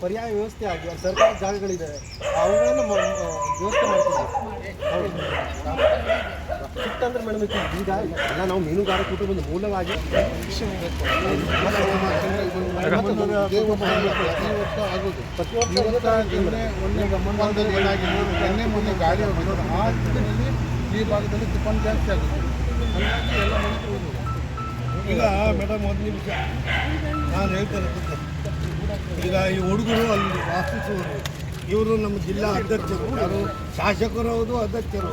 ಪರ್ಯಾಯ ವ್ಯವಸ್ಥೆ ಆಗಿ ಸರ್ಕಾರಿ ಜಾಗಗಳಿದ್ದಾವೆ, ಅವುಗಳನ್ನು ವ್ಯವಸ್ಥೆ ಮಾಡ್ತೀವಿ. ಹೌದು ಸಿಟ್ಟಂದ್ರೆ ಮೇಡಮ್ ಈಗ ಎಲ್ಲ ನಾವು ಮೀನುಗಾರ ಕುಟುಂಬದ ಮೂಲವಾಗಿ ಮೊನ್ನೆ ಗಾಡಿ ಹೋಗಿದ್ದು ಆ ಸ್ಥಿತಿಯಲ್ಲಿ ಈ ಭಾಗದಲ್ಲಿ ತುಫಾನ್ ಜಾಸ್ತಿ ಆಗುತ್ತೆ. ಹಾಗಾಗಿ ಎಲ್ಲ ಮನುಷ್ಯರು ಈಗ ಮೇಡಮ್ ಒಂದು ನಿಮಿಷ ನಾನು ಹೇಳ್ತೇನೆ. ಈಗ ಈ ಹುಡುಗರು ಅಲ್ಲಿ ವಾಸಿಸುವರು, ಇವರು ನಮ್ಮ ಜಿಲ್ಲಾ ಅಧ್ಯಕ್ಷರು, ಯಾರು ಶಾಸಕರು ಹೌದು, ಅಧ್ಯಕ್ಷರು.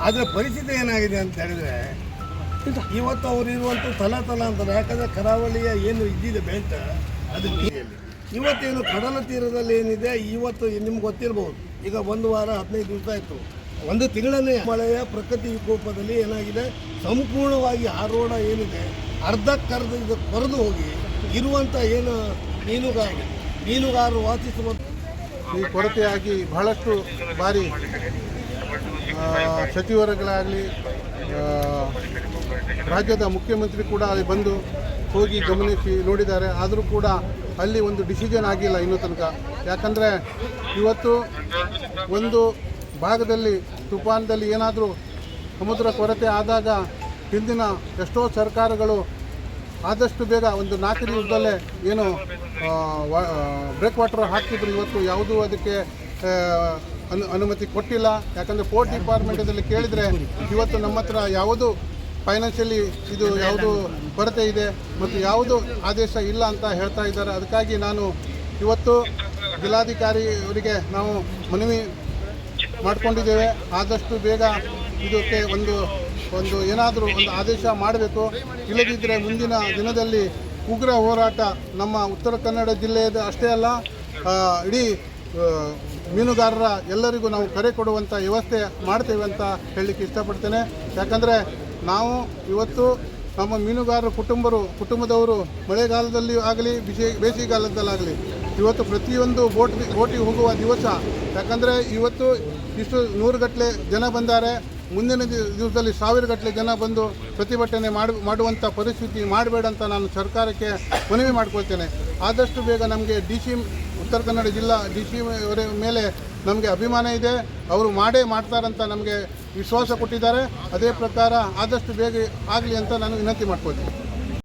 ಆದರೆ ಪರಿಸ್ಥಿತಿ ಏನಾಗಿದೆ ಅಂತ ಹೇಳಿದ್ರೆ ಇವತ್ತು ಅವರು ಇರುವಂಥ ತಲ ಅಂತಾರೆ. ಯಾಕಂದರೆ ಕರಾವಳಿಯ ಏನು ಇದ್ದಿದೆ ಬೆಲ್ಟ್ ಅದು ನೀರಲ್ಲಿ ಇವತ್ತೇನು ಕಡಲ ತೀರದಲ್ಲಿ ಏನಿದೆ ಇವತ್ತು ನಿಮ್ಗೆ ಗೊತ್ತಿರ್ಬೋದು. ಈಗ 1 ವಾರ 15 ದಿವಸ ಆಯಿತು, 1 ತಿಂಗಳನ್ನೇ ಮಳೆಯ ಪ್ರಕೃತಿ ವಿಕೋಪದಲ್ಲಿ ಏನಾಗಿದೆ, ಸಂಪೂರ್ಣವಾಗಿ ಆ ರೋಡ ಏನಿದೆ ಅರ್ಧಕ್ಕರ್ಧ ಇದು ಕೊರೆದು ಹೋಗಿ ಇರುವಂಥ ಏನು ಮೀನುಗಾರರು ವಾಸಿಸುವ ಈ ಕೊರತೆಯಾಗಿ ಬಹಳಷ್ಟು ಬಾರಿ ಸಚಿವರುಗಳಾಗಲಿ ರಾಜ್ಯದ ಮುಖ್ಯಮಂತ್ರಿ ಕೂಡ ಅಲ್ಲಿ ಬಂದು ಹೋಗಿ ಗಮನಿಸಿ ನೋಡಿದ್ದಾರೆ. ಆದರೂ ಕೂಡ ಅಲ್ಲಿ ಒಂದು ಡಿಸಿಷನ್ ಆಗಿಲ್ಲ ಇನ್ನೂ ತನಕ. ಯಾಕಂದರೆ ಇವತ್ತು ಒಂದು ಭಾಗದಲ್ಲಿ ತುಫಾನ್ದಲ್ಲಿ ಏನಾದರೂ ಸಮುದ್ರ ಕೊರತೆ ಆದಾಗ ಹಿಂದಿನ ಎಷ್ಟೋ ಸರ್ಕಾರಗಳು ಆದಷ್ಟು ಬೇಗ ಒಂದು 4 ದಿವಸದಲ್ಲೇ ಏನು ಬ್ರೇಕ್ ವಾಟರ್ ಹಾಕ್ತಿದ್ರು. ಇವತ್ತು ಯಾವುದೂ ಅದಕ್ಕೆ ಅನುಮತಿ ಕೊಟ್ಟಿಲ್ಲ. ಯಾಕಂದರೆ ಪೋರ್ಟ್ ಡಿಪಾರ್ಟ್ಮೆಂಟಲ್ಲಿ ಕೇಳಿದರೆ ಇವತ್ತು ನಮ್ಮ ಹತ್ರ ಯಾವುದು ಫೈನಾನ್ಷಿಯಲಿ ಇದು ಯಾವುದು ಕೊರತೆ ಇದೆ ಮತ್ತು ಯಾವುದು ಆದೇಶ ಇಲ್ಲ ಅಂತ ಹೇಳ್ತಾ ಇದ್ದಾರೆ. ಅದಕ್ಕಾಗಿ ನಾನು ಇವತ್ತು ಜಿಲ್ಲಾಧಿಕಾರಿ ಅವರಿಗೆ ನಾವು ಮನವಿ ಮಾಡಿಕೊಂಡಿದ್ದೇವೆ. ಆದಷ್ಟು ಬೇಗ ಇದಕ್ಕೆ ಒಂದು ಏನಾದರೂ ಒಂದು ಆದೇಶ ಮಾಡಬೇಕು. ಇಲ್ಲದಿದ್ದರೆ ಮುಂದಿನ ದಿನದಲ್ಲಿ ಉಗ್ರ ಹೋರಾಟ ನಮ್ಮ ಉತ್ತರ ಕನ್ನಡ ಜಿಲ್ಲೆಯದು ಅಷ್ಟೇ ಅಲ್ಲ, ಇಡೀ ಮೀನುಗಾರರ ಎಲ್ಲರಿಗೂ ನಾವು ಕರೆ ಕೊಡುವಂಥ ವ್ಯವಸ್ಥೆ ಮಾಡ್ತೇವೆ ಅಂತ ಹೇಳಲಿಕ್ಕೆ ಇಷ್ಟಪಡ್ತೇನೆ. ಯಾಕಂದರೆ ನಾವು ಇವತ್ತು ನಮ್ಮ ಮೀನುಗಾರರ ಕುಟುಂಬದವರು ಮಳೆಗಾಲದಲ್ಲಿ ಆಗಲಿ ಬೇಸಿಗೆಗಾಲದಲ್ಲಾಗಲಿ ಇವತ್ತು ಪ್ರತಿಯೊಂದು ಬೋಟಿಗೆ ಹೋಗುವ ದಿವಸ. ಯಾಕಂದರೆ ಇವತ್ತು ಇಷ್ಟು 100 ಗಟ್ಟಲೆ ಜನ ಬಂದ್ದಾರೆ, ಮುಂದಿನ ದಿವಸದಲ್ಲಿ 1000 ಗಟ್ಟಲೆ ಜನ ಬಂದು ಪ್ರತಿಭಟನೆ ಮಾಡುವಂಥ ಪರಿಸ್ಥಿತಿ ಮಾಡಬೇಡ ಅಂತ ನಾನು ಸರ್ಕಾರಕ್ಕೆ ಮನವಿ ಮಾಡ್ಕೊಳ್ತೇನೆ. ಆದಷ್ಟು ಬೇಗ ನಮಗೆ DC ಉತ್ತರ ಕನ್ನಡ ಜಿಲ್ಲಾ DC ಅವರ ಮೇಲೆ ನಮಗೆ ಅಭಿಮಾನ ಇದೆ. ಅವರು ಮಾಡ್ತಾರಂತ ನಮಗೆ ವಿಶ್ವಾಸ ಕೊಟ್ಟಿದ್ದಾರೆ. ಅದೇ ಪ್ರಕಾರ ಆದಷ್ಟು ಬೇಗ ಆಗಲಿ ಅಂತ ನಾನು ವಿನಂತಿ ಮಾಡ್ಕೊಳ್ತೇನೆ.